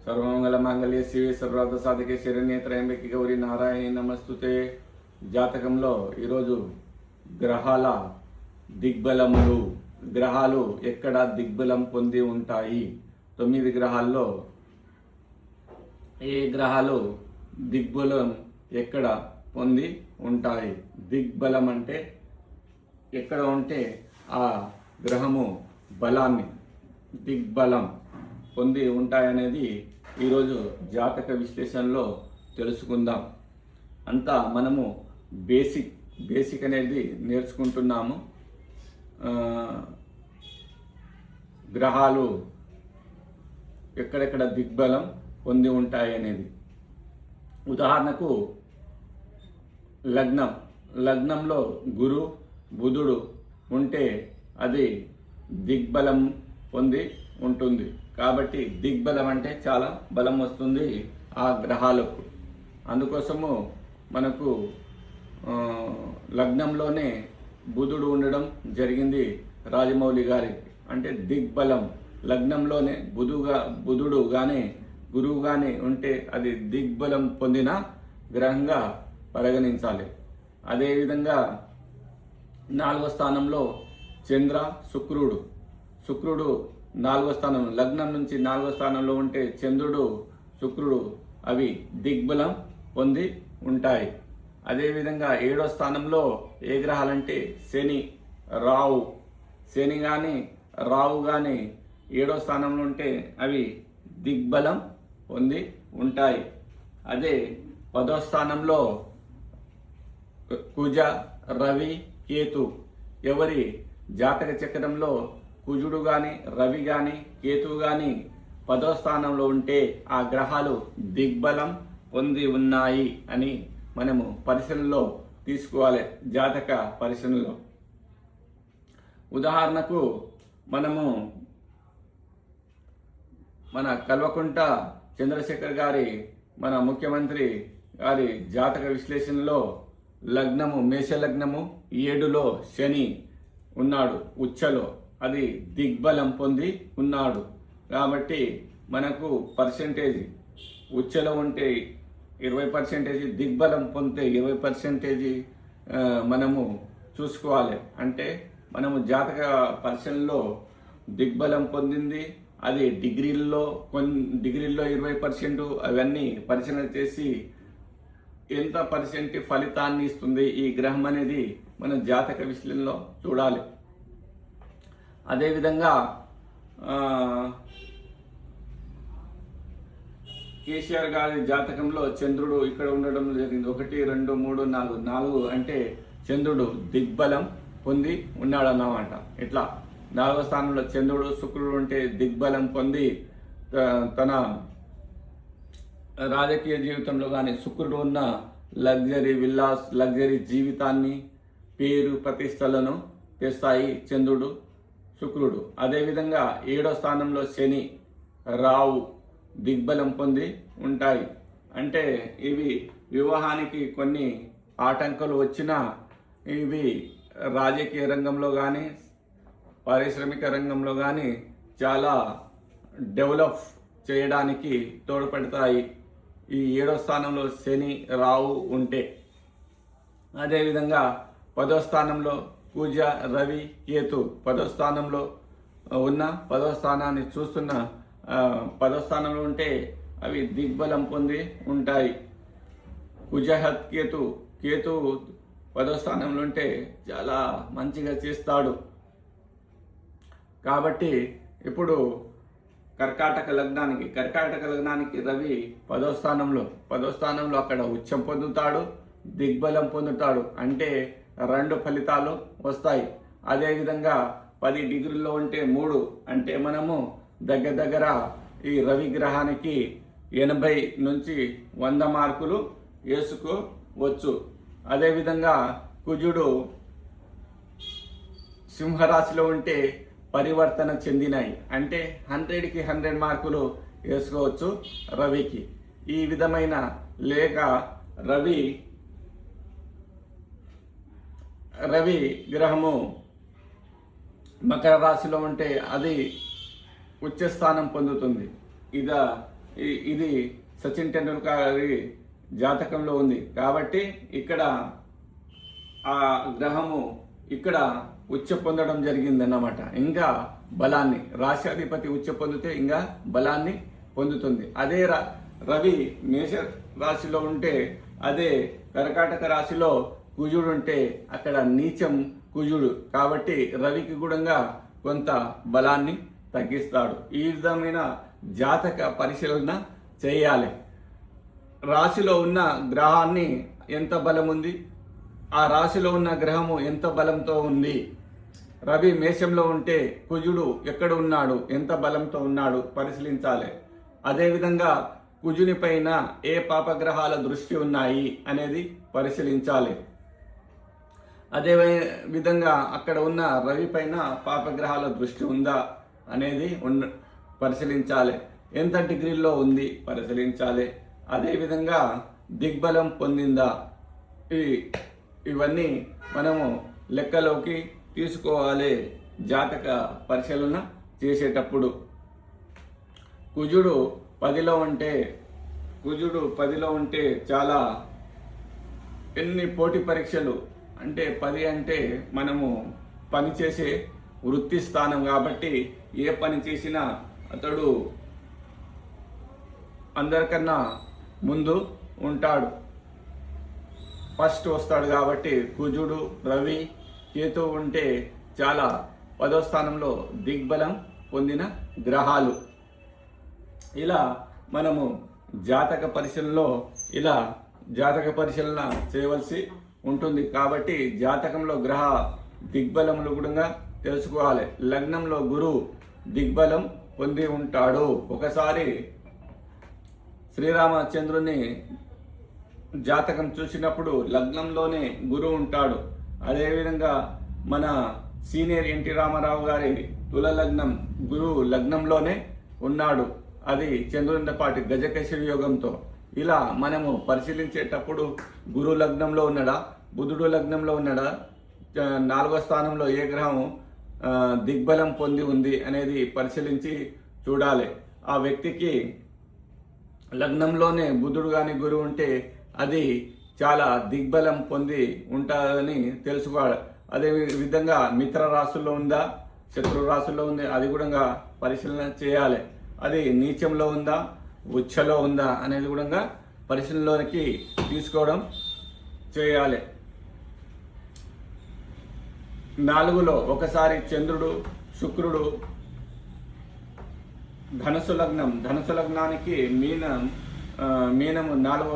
సర్వమంగళమాంగళ్య శివే సర్వార్థ సాధకే శరణ్యే త్రయంబకే గౌరీ నారాయణి నమస్తుతే. జాతకంలో ఈరోజు గ్రహాల దిగ్బలములు, గ్రహాలు ఎక్కడ దిగ్బలం పొంది ఉంటాయి, 9 గ్రహాల్లో ఏ గ్రహాలు దిగ్బలం ఎక్కడ పొంది ఉంటాయి. దిగ్బలం అంటే ఎక్కడ ఉంటే ఆ గ్రహము బలాన్ని, దిగ్బలం పొంది ఉంటాయనేది ఈరోజు జాతక విశ్లేషణలో తెలుసుకుందాం. అంతా మనము బేసిక్ అనేది నేర్చుకుంటున్నాము. గ్రహాలు ఎక్కడెక్కడ దిగ్బలం పొంది ఉంటాయి అనేది. ఉదాహరణకు లగ్నంలో గురు బుధుడు ఉంటే అది దిగ్బలం పొంది ఉంటుంది. కాబట్టి దిగ్బలం అంటే చాలా బలం వస్తుంది ఆ గ్రహాలకు. అందుకోసము మనకు లగ్నంలోనే బుధుడు ఉండడం జరిగింది రాజమౌళి గారికి. అంటే దిగ్బలం లగ్నంలోనే బుధుడు కానీ గురువు కానీ ఉంటే అది దిగ్బలం పొందిన గ్రహంగా పరిగణించాలి. అదేవిధంగా 4వ స్థానంలో చంద్ర శుక్రుడు 4వ స్థానం, లగ్నం నుంచి 4వ స్థానంలో ఉంటే చంద్రుడు శుక్రుడు అవి దిగ్బలం పొంది ఉంటాయి. అదేవిధంగా 7వ స్థానంలో ఏ గ్రహాలంటే శని కానీ రావు కానీ 7వ స్థానంలో ఉంటే అవి దిగ్బలం పొంది ఉంటాయి. అదే 10వ స్థానంలో కుజ రవి కేతు, ఎవరి జాతక చక్రంలో కుజుడు కానీ రవి కానీ కేతువు కానీ 10వ స్థానంలో ఉంటే ఆ గ్రహాలు దిగ్బలం పొంది ఉన్నాయి అని మనము పరిశీలనలో తీసుకోవాలి. జాతక పరిశీలనలో ఉదాహరణకు మనము మన కల్వకుంట చంద్రశేఖర్ గారి, మన ముఖ్యమంత్రి గారి జాతక విశ్లేషణలో లగ్నము మేషలగ్నము 7లో శని ఉన్నాడు ఉచ్చలో, అది దిగ్బలం పొంది ఉన్నాడు. కాబట్టి మనకు పర్సెంటేజ్ ఉచ్చలో ఉంటే 20%, దిగ్బలం పొందితే 20% మనము చూసుకోవాలి. అంటే మనము జాతక పరిశీలనలో దిగ్బలం పొందింది అది డిగ్రీల్లో 20%, అవన్నీ పరిశీలన చేసి ఎంత పర్సెంట్ ఫలితాన్ని ఇస్తుంది ఈ గ్రహం అనేది మనం జాతక విశ్లేషణలో చూడాలి. అదేవిధంగా కేసీఆర్ గారి జాతకంలో చంద్రుడు ఇక్కడ ఉండడం జరిగింది. 1, 2, 3, 4 అంటే చంద్రుడు దిగ్బలం పొంది ఉన్నాడు అన్నమాట. ఇట్లా 4వ స్థానంలో చంద్రుడు శుక్రుడు ఉంటే దిగ్బలం పొంది తన రాజకీయ జీవితంలో కానీ శుక్రుడు ఉన్న లగ్జరీ విల్లాస్, లగ్జరీ జీవితాన్ని, పేరు ప్రతిష్టలను తెస్తాయి చంద్రుడు శుక్రుడు. అదేవిధంగా 7వ స్థానంలో శని రావు దిగ్బలం పొంది ఉంటాయి. అంటే ఇవి వివాహానికి కొన్ని ఆటంకాలు వచ్చినా ఇవి రాజకీయ రంగంలో కానీ పారిశ్రామిక రంగంలో కానీ చాలా డెవలప్ చేయడానికి తోడ్పడతాయి ఈ 7వ స్థానంలో శని రావు ఉంటే. అదేవిధంగా 10వ స్థానంలో కుజ రవి కేతు 10వ స్థానంలో ఉన్న 10వ స్థానాన్ని చూస్తున్న 10వ స్థానంలో ఉంటే అవి దిగ్బలం పొంది ఉంటాయి. కుజహత్ కేతు 10వ స్థానంలో ఉంటే చాలా మంచిగా చేస్తాడు. కాబట్టి ఇప్పుడు కర్కాటక లగ్నానికి రవి 10వ స్థానంలో అక్కడ ఉచ్చం పొందుతాడు, దిగ్బలం పొందుతాడు. అంటే 2 ఫలితాలు వస్తాయి. అదేవిధంగా 10 డిగ్రీల్లో ఉంటే 3 అంటే మనము దగ్గర ఈ రవి గ్రహానికి 80 నుంచి 100 మార్కులు వేసుకోవచ్చు. అదేవిధంగా కుజుడు సింహరాశిలో ఉంటే పరివర్తన చెందినాయి అంటే 100కి 100 మార్కులు వేసుకోవచ్చు రవికి. ఈ విధమైన లేక రవి గ్రహము మకర రాశిలో ఉంటే అది ఉచ్చస్థానం పొందుతుంది. ఇది సచిన్ టెండూల్కర్ గారి జాతకంలో ఉంది. కాబట్టి ఇక్కడ ఆ గ్రహము ఇక్కడ ఉచ్చ పొందడం జరిగిందన్నమాట. ఇంకా బలాన్ని, రాశ్యాధిపతి ఉచ్చ పొందితే ఇంకా బలాన్ని పొందుతుంది. అదే రవి మేష రాశిలో ఉంటే, అదే కర్కాటక రాశిలో కుజుడు ఉంటే అక్కడ నీచం కుజుడు. కాబట్టి రవికి కూడా కొంత బలాన్ని తగ్గిస్తాడు. ఈ విధమైన జాతక పరిశీలన చేయాలి. రాశిలో ఉన్న గ్రహాన్ని ఎంత బలం ఉంది, ఆ రాశిలో ఉన్న గ్రహము ఎంత బలంతో ఉంది, రవి మేషంలో ఉంటే కుజుడు ఎక్కడ ఉన్నాడు, ఎంత బలంతో ఉన్నాడు పరిశీలించాలి. అదేవిధంగా కుజుని పైన ఏ పాపగ్రహాల దృష్టి ఉన్నాయి అనేది పరిశీలించాలి. అదే విధంగా అక్కడ ఉన్న రవి పైన పాపగ్రహాల దృష్టి ఉందా అనేది పరిశీలించాలి. ఎంత డిగ్రీల్లో ఉంది పరిశీలించాలి. అదేవిధంగా దిగ్బలం పొందిందా, ఇవన్నీ మనము లెక్కలోకి తీసుకోవాలి జాతక పరిశీలన చేసేటప్పుడు. కుజుడు 10లో ఉంటే చాలా ఎన్ని పోటీ పరీక్షలు అంటే 10 అంటే మనము పనిచేసే వృత్తి స్థానం కాబట్టి ఏ పని చేసినా అతడు అందరికన్నా ముందు ఉంటాడు, ఫస్ట్ వస్తాడు. కాబట్టి కుజుడు, రవి, కేతు ఉంటే చాలా 10వ స్థానంలో దిగ్బలం పొందిన గ్రహాలు. ఇలా మనము జాతక పరిశీలన చేయవలసి ఉంటుంది. కాబట్టి జాతకంలో గ్రహ దిగ్బలములు కూడా తెలుసుకోవాలి. లగ్నంలో గురువు దిగ్బలం పొంది ఉంటాడు. ఒకసారి శ్రీరామచంద్రుని జాతకం చూసినప్పుడు లగ్నంలోనే గురువు ఉంటాడు. అదేవిధంగా మన సీనియర్ ఎన్టీ రామారావు గారి తుల లగ్నం గురువు లగ్నంలోనే ఉన్నాడు. అది చంద్రునితో పాటు గజకేశరి యోగంతో. ఇలా మనము పరిశీలించేటప్పుడు గురు లగ్నంలో ఉన్నాడా, బుధుడు లగ్నంలో ఉన్నాడా, 4వ స్థానంలో ఏ గ్రహం దిగ్బలం పొంది ఉంది అనేది పరిశీలించి చూడాలి. ఆ వ్యక్తికి లగ్నంలోనే బుధుడు కానీ గురువు ఉంటే అది చాలా దిగ్బలం పొంది ఉంటాదని తెలుసుకోవాలి. అదే విధంగా మిత్ర రాశుల్లో ఉందా, శత్రు రాశుల్లో ఉంది, అది కూడా పరిశీలన చేయాలి. అది నీచంలో ఉందా, ఉచ్చలో ఉందా అనేది కూడా పరిశీలనలోకి తీసుకోవడం చేయాలి. 4లో ఒకసారి చంద్రుడు, శుక్రుడు ధనుసు లగ్నానికి మీనము 4వ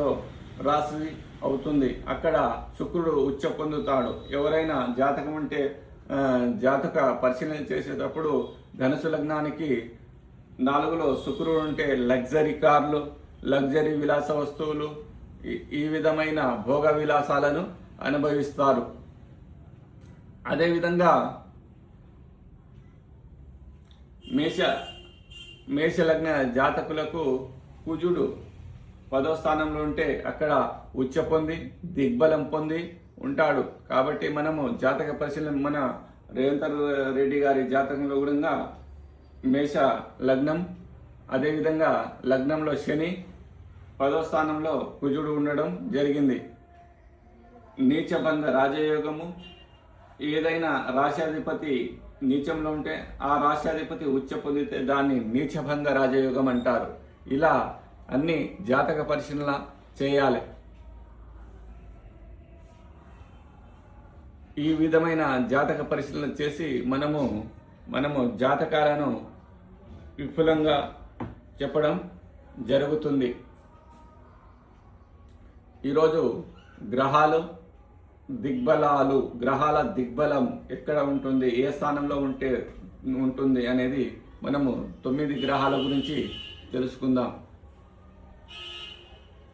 రాశి అవుతుంది. అక్కడ శుక్రుడు ఉచ్చ పొందుతాడు. ఎవరైనా జాతకం ఉంటే జాతక పరిశీలన చేసేటప్పుడు ధనుసు లగ్నానికి 4లో శుక్రుడు ఉంటే లగ్జరీ కార్లు, లగ్జరీ విలాస వస్తువులు, ఈ విధమైన భోగ విలాసాలను అనుభవిస్తారు. అదేవిధంగా మేషలగ్న జాతకులకు కుజుడు 10వ స్థానంలో ఉంటే అక్కడ ఉచ్చ పొంది దిగ్బలం పొంది ఉంటాడు. కాబట్టి మనము జాతక పరిశీలన మన రేవంత్ రెడ్డి గారి జాతకంలో కూడా మేష లగ్నం, అదేవిధంగా లగ్నంలో శని, 10వ స్థానంలో కుజుడు ఉండడం జరిగింది. నీచభంగ రాజయోగము. ఏదైనా రాశ్యాధిపతి నీచంలో ఉంటే ఆ రాశ్యాధిపతి ఉచ్చ పొందితే దాన్ని నీచభంగ రాజయోగం అంటారు. ఇలా అన్ని జాతక పరిశీలన చేయాలి. ఈ విధమైన జాతక పరిశీలన చేసి మనము జాతకాలను విపులంగా చెప్పడం జరుగుతుంది. ఈరోజు గ్రహాల దిగ్బలం ఎక్కడ ఉంటుంది, ఏ స్థానంలో ఉంటుంది అనేది మనము 9 గ్రహాల గురించి తెలుసుకుందాం.